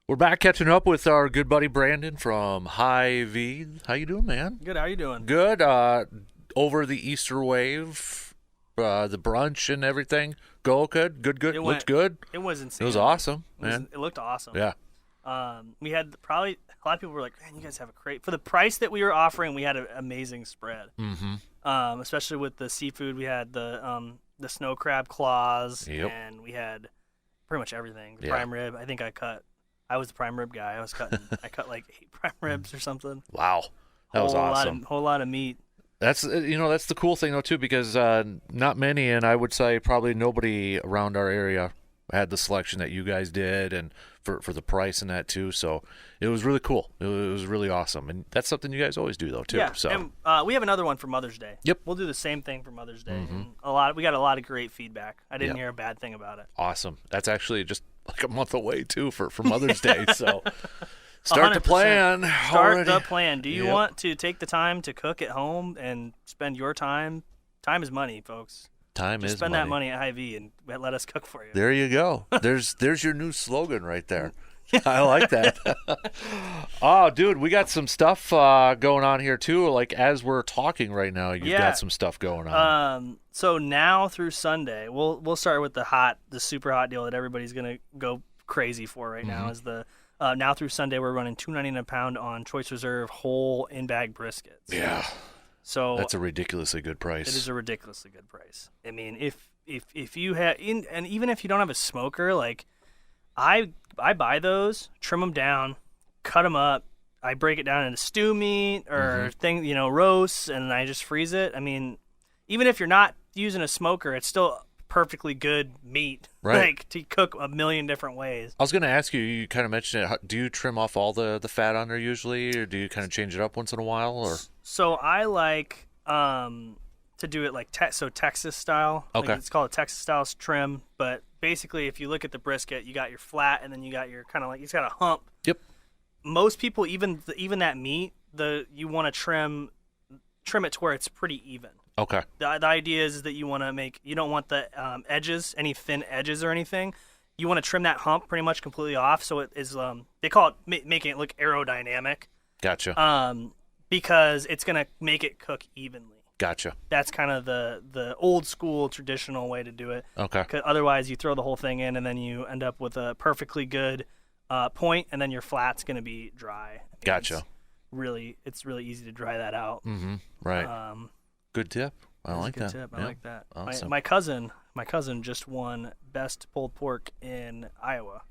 We're back catching up with our good buddy Brandon from Hy-Vee. How you doing, man? Good. How you doing? Good. Over the Easter wave, the brunch and everything. Go good. Good. Looked good. It was insane. It was awesome, man. It looked awesome. Yeah. We had probably a lot of people were like, "Man, you guys have a great for the price that we were offering. We had an amazing spread. Especially with the seafood. We had the snow crab claws, Yep. and we had pretty much everything. The Yeah. prime rib. I think I was the prime rib guy. I cut like 8 prime ribs or something. Wow. That was awesome. Whole lot of meat. That's the cool thing though too, because not many, and I would say probably nobody around our area had the selection that you guys did, and for the price and that too. So it was really cool. It was really awesome, and that's something you guys always do though too. Yeah, So and we have another one for Mother's Day. Yep. We'll do the same thing for Mother's Day. Mhm. And we got a lot of great feedback. I didn't Yep. hear a bad thing about it. awesome. That's actually just like a month away too for Mother's Day. So start the 100%. plan. Start already. the plan. Do you Yep. want to take the time to cook at home and spend your time? Time is money, folks. Time Just is spend money. that money at Hy-Vee and let us cook for you. There you go. There's your new slogan right there. I like that. Oh, dude, we got some stuff going on here too. Like as we're talking right now, you've Yeah. got some stuff going on. So now through Sunday, we'll start with the super hot deal that everybody's gonna go crazy for right now. Is the now through Sunday we're running $2.99 a pound on Choice Reserve whole in bag briskets. Yeah, So that's a ridiculously good price. it is a ridiculously good price. I mean, if you have and even if you don't have a smoker, like I buy those, trim them down, cut them up. I break it down into stew meat or roasts, and I just freeze it. I mean, even if you're not using a smoker, it's still perfectly good meat, Right. like to cook a million different ways. I was going to ask you. You kind of mentioned it. Do you trim off all the fat on there usually, or do you kind of change it up once in a while? Or So I like to do it like Texas style. Okay. Like it's called a Texas style trim, but basically if you look at the brisket, you got your flat and then you got your kind of like it's got a hump. Yep. Most people even that meat, you want to trim it to where it's pretty even. Okay. The idea is that you don't want the edges, any thin edges or anything. You want to trim that hump pretty much completely off, so it is they call it making it look aerodynamic. Gotcha. Because it's gonna make it cook evenly. Gotcha. That's kind of the old school traditional way to do it. Okay. 'Cause otherwise, you throw the whole thing in, and then you end up with a perfectly good point, and then your flat's gonna be dry. Gotcha. It's really easy to dry that out. Mm-hmm. Right. Good tip. I That's a like good that. tip. I Yeah. like that. Awesome. My cousin just won best pulled pork in Iowa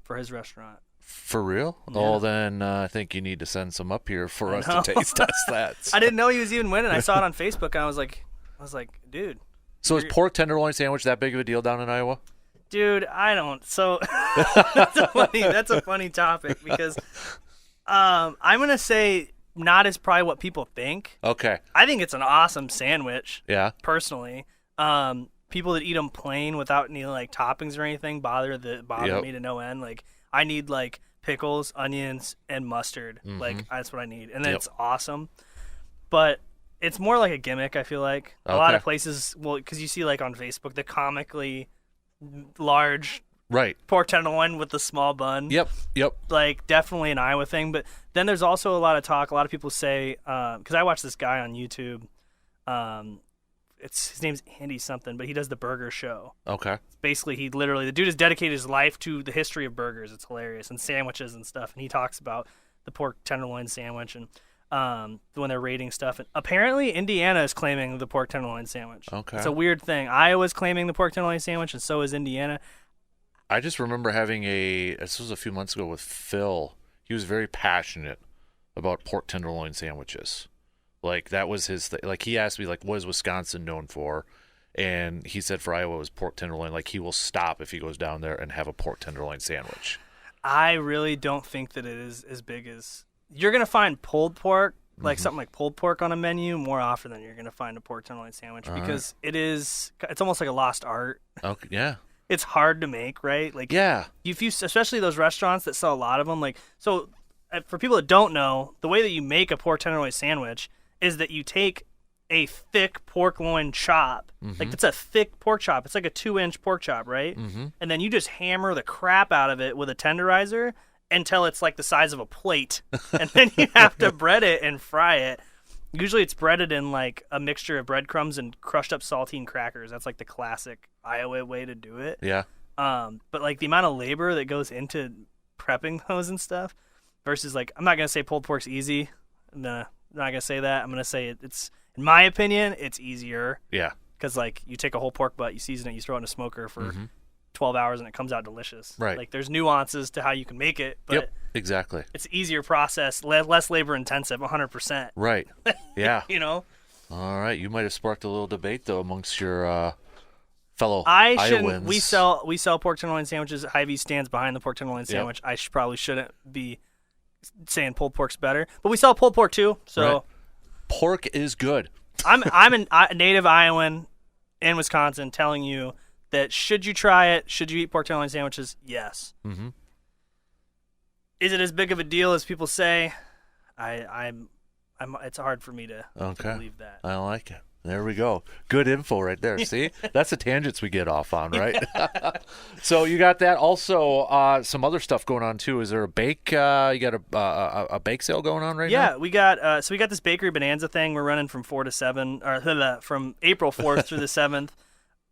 for his restaurant. For real? Yeah. Oh, then I think you need to send some up here for I us know. to taste test that. I didn't know he was even winning. I saw it on Facebook, and I was like, dude. So is pork tenderloin sandwich that big of a deal down in Iowa? Dude, I don't. So that's a funny topic because I'm gonna say not as probably what people think. Okay. I think it's an awesome sandwich. Yeah. Personally, people that eat them plain without any like toppings or anything bother Yep. me to no end. Like I need like pickles, onions, and mustard. Mhm. Like that's what I need, and then Yep. it's awesome. But it's more like a gimmick. I feel like a lot of Okay. places, because you see like on Facebook the comically large Right. pork tenderloin with the small bun. Yep. Like definitely an Iowa thing. But then there's also a lot of talk. A lot of people say, because I watch this guy on YouTube. His name's Andy something, but he does the burger show. Okay. Basically, the dude has dedicated his life to the history of burgers. It's hilarious, and sandwiches and stuff. And he talks about the pork tenderloin sandwich and when they're rating stuff. And apparently, Indiana is claiming the pork tenderloin sandwich. Okay. It's a weird thing. Iowa's claiming the pork tenderloin sandwich, and so is Indiana. I just remember having this was a few months ago with Phil. He was very passionate about pork tenderloin sandwiches. Like that was his like he asked me like what is Wisconsin known for? And he said for Iowa it was pork tenderloin. Like he will stop if he goes down there and have a pork tenderloin sandwich. I really don't think that it is as big as you're gonna find pulled pork, like something like pulled pork on a menu more often than you're gonna find a pork tenderloin sandwich because it's almost like a lost art. Okay. Yeah. It's hard to make, right? Like Yeah. if you especially those restaurants that sell a lot of them, like so for people that don't know, the way that you make a pork tenderloin sandwich is that you take a thick pork loin chop. Like it's a thick pork chop. It's like a 2-inch pork chop, right? And then you just hammer the crap out of it with a tenderizer, until it's like the size of a plate, and then you have to bread it and fry it. Usually it's breaded in like a mixture of breadcrumbs and crushed up saltine crackers. That's like the classic Iowa way to do it. Yeah. But like the amount of labor that goes into prepping those and stuff versus like, I'm not going to say pulled pork's easy. I'm not going to say that. I'm going to say it's, in my opinion, it's easier. Yeah. Because like you take a whole pork butt, you season it, you throw it in a smoker for 12 hours and it comes out delicious. Right. Like there's nuances to how you can make it, but Yep. Exactly. it's an easier process, less labor intensive, 100%. Right. Yeah. You know? All right. You might have sparked a little debate though amongst your fellow I shouldn't. Iowans. We sell pork tenderloin sandwiches. Hy-Vee stands behind the pork tenderloin sandwich. I probably shouldn't be saying pulled pork's better, but we sell pulled pork too. So Right. Pork is good. I'm a native Iowan in Wisconsin, telling you that should you try it, should you eat pork tenderloin sandwiches? Yes. Mm-hmm. Is it as big of a deal as people say? It's hard for me to believe that. I like it. There we go. Good info right there. See? That's the tangents we get off on, right? So you got that. Also, some other stuff going on, too. Is there a bake? You got a bake sale going on right now? Yeah, we got we got this Bakery Bonanza thing. We're running from 4 to 7, or from April 4th through the 7th.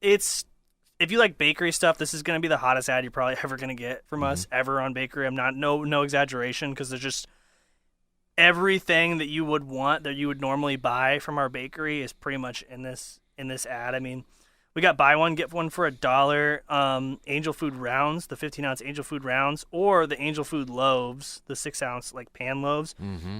If you like bakery stuff, this is going to be the hottest ad you're probably ever going to get from us ever on bakery. I'm not no exaggeration, because there's just everything that you would want, that you would normally buy from our bakery, is pretty much in this ad. I mean, we got buy one get one for $1. Angel Food rounds, the 15-ounce Angel Food rounds, or the Angel Food loaves, the 6-ounce like pan loaves.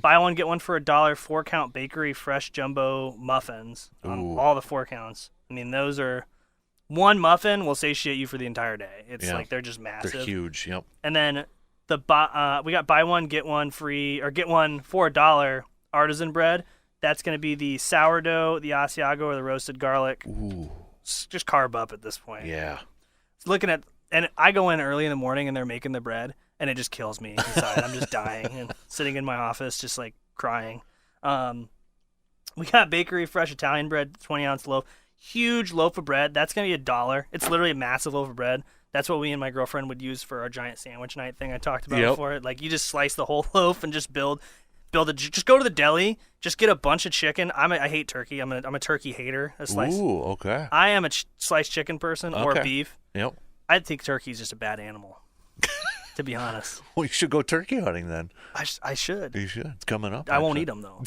Buy one get one for $1. 4-count bakery fresh jumbo muffins on all the 4 counts. I mean, those are. One muffin will satiate you for the entire day. It's like they're just massive. They're huge. Yep. And then we got buy one get one free, or get one for $1 artisan bread. That's going to be the sourdough, the Asiago, or the roasted garlic. Ooh. Just carb up at this point. Yeah. And I go in early in the morning and they're making the bread, and it just kills me inside. I'm just dying and sitting in my office just like crying. We got bakery fresh Italian bread, 20-ounce loaf. Huge loaf of bread. That's going to be $1. It's literally a massive loaf of bread. That's what we and my girlfriend would use for our giant sandwich night thing I talked about before. Like, you just slice the whole loaf and just build just go to the deli, just get a bunch of chicken. I hate turkey. I'm a turkey hater. Ooh, okay. I am a sliced chicken person or beef. Yep. I think turkey's just a bad animal, to be honest. Well, you should go turkey hunting then. I should. You should. It's coming up. I won't eat them, though.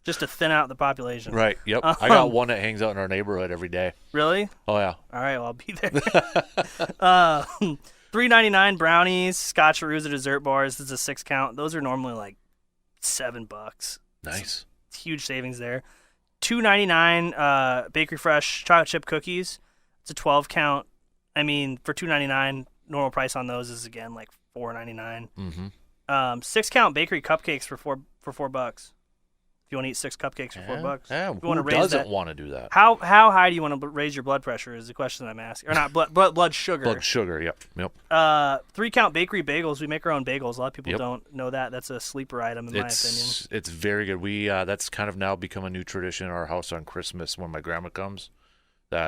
Just to thin out the population. Right. Yep. I got one that hangs out in our neighborhood every day. Really? Oh yeah. All right. Well, I'll be there. $3.99 brownies, Scotcheroos, or dessert bars. This is a 6-count. Those are normally like $7. Nice. It's huge savings there. $2.99 Bakery Fresh chocolate chip cookies. It's a 12-count. I mean, for $2.99, normal price on those is again like $4.99. 6-count bakery cupcakes for $4. If you want to eat 6 cupcakes for $4, yeah. If you want to Who raise doesn't that, want to do that? How high do you want to raise your blood pressure? Is the question that I'm asking, or not blood sugar? Blood sugar. Yep. 3-count bakery bagels. We make our own bagels. A lot of people don't know that. That's a sleeper item in my opinion. It's very good. We that's kind of now become a new tradition in our house on Christmas when my grandma comes.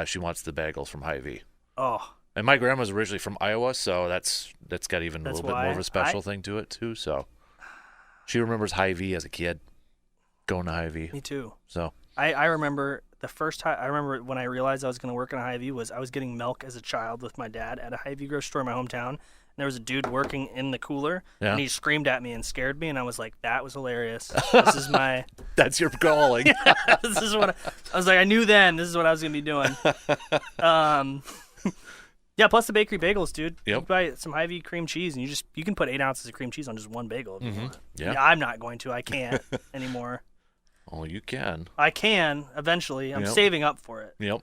She wants the bagels from Hy-Vee. Oh. And my grandma's originally from Iowa, so that's got even a little bit more of a special thing to it too. So she remembers Hy-Vee as a kid. Going to Hy-Vee. Me too. So I remember the first time. I remember when I realized I was going to work in a Hy-Vee was I was getting milk as a child with my dad at a Hy-Vee grocery store in my hometown. And there was a dude working in the cooler, and he screamed at me and scared me, and I was like, "That was hilarious. This is my." That's your calling. This is what I was like. I knew then. This is what I was going to be doing. Yeah. Plus the bakery bagels, dude. Yep. You buy some Hy-Vee cream cheese, and you can put 8 ounces of cream cheese on just one bagel. If you want. Yeah. I'm not going to. I can't anymore. Oh, you can. I can eventually. I'm saving up for it. Yep.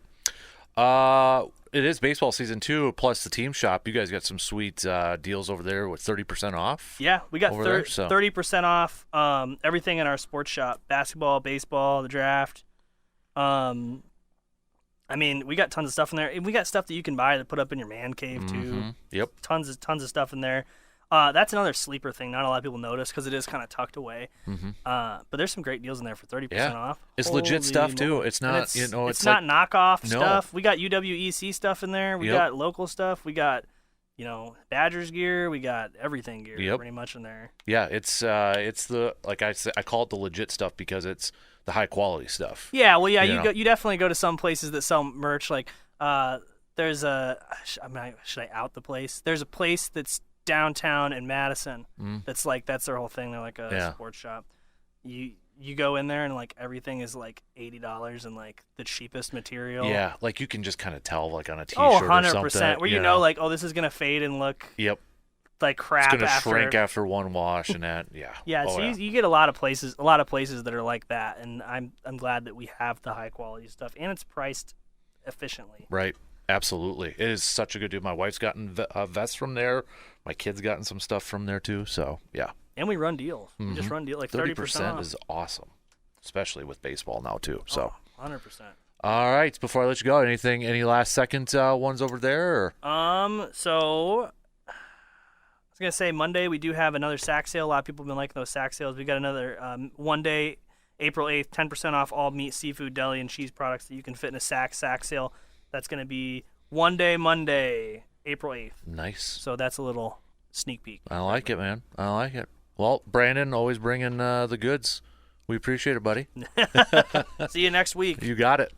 It is baseball season too. Plus the team shop. You guys got some sweet deals over there with 30% off. Yeah, we got 30% off. Everything in our sports shop: basketball, baseball, the draft. I mean, we got tons of stuff in there. And we got stuff that you can buy to put up in your man cave too. Yep. Tons of stuff in there. That's another sleeper thing. Not a lot of people notice because it is kind of tucked away. But there's some great deals in there for 30% off. It's legit stuff too. It's not, it's not knockoff stuff. We got UWEC stuff in there. We got local stuff. We got Badgers gear. We got everything gear Yep. pretty much in there. Yeah, it's the, like I said, I call it the legit stuff because it's the high quality stuff. Yeah, well, yeah, You know. you definitely go to some places that sell merch. Like, there's should I out the place? There's a place that's downtown in Madison. That's their whole thing. They're like a sports shop. You go in there and like everything is like $80 and like the cheapest material. Yeah, like you can just kind of tell like on a t-shirt 100%. or something. Where you know like, oh, this is gonna fade and look like crap. It's gonna after. shrink after one wash and that. Yeah. Yeah, so you get a lot of places that are like that, and I'm glad that we have the high quality stuff and it's priced efficiently. Right. Absolutely. It is such a good deal. My wife's gotten vests from there. My kid's gotten some stuff from there too. So yeah. And we run deals. We just run deals like 30% off. is awesome, especially with baseball now too. So 100%. All right. Before I let you go, any last second ones over there? Or? So I was gonna say Monday we do have another sack sale. A lot of people have been liking those sack sales. We got another one day, April 8th, 10% off all meat, seafood, deli, and cheese products that you can fit in a sack sale. That's gonna be one day Monday, April 8th. Nice. So that's a little sneak peek. I like it, man. I like it. Well, Brandon, always bringing the goods. We appreciate it, buddy. See you next week. You got it.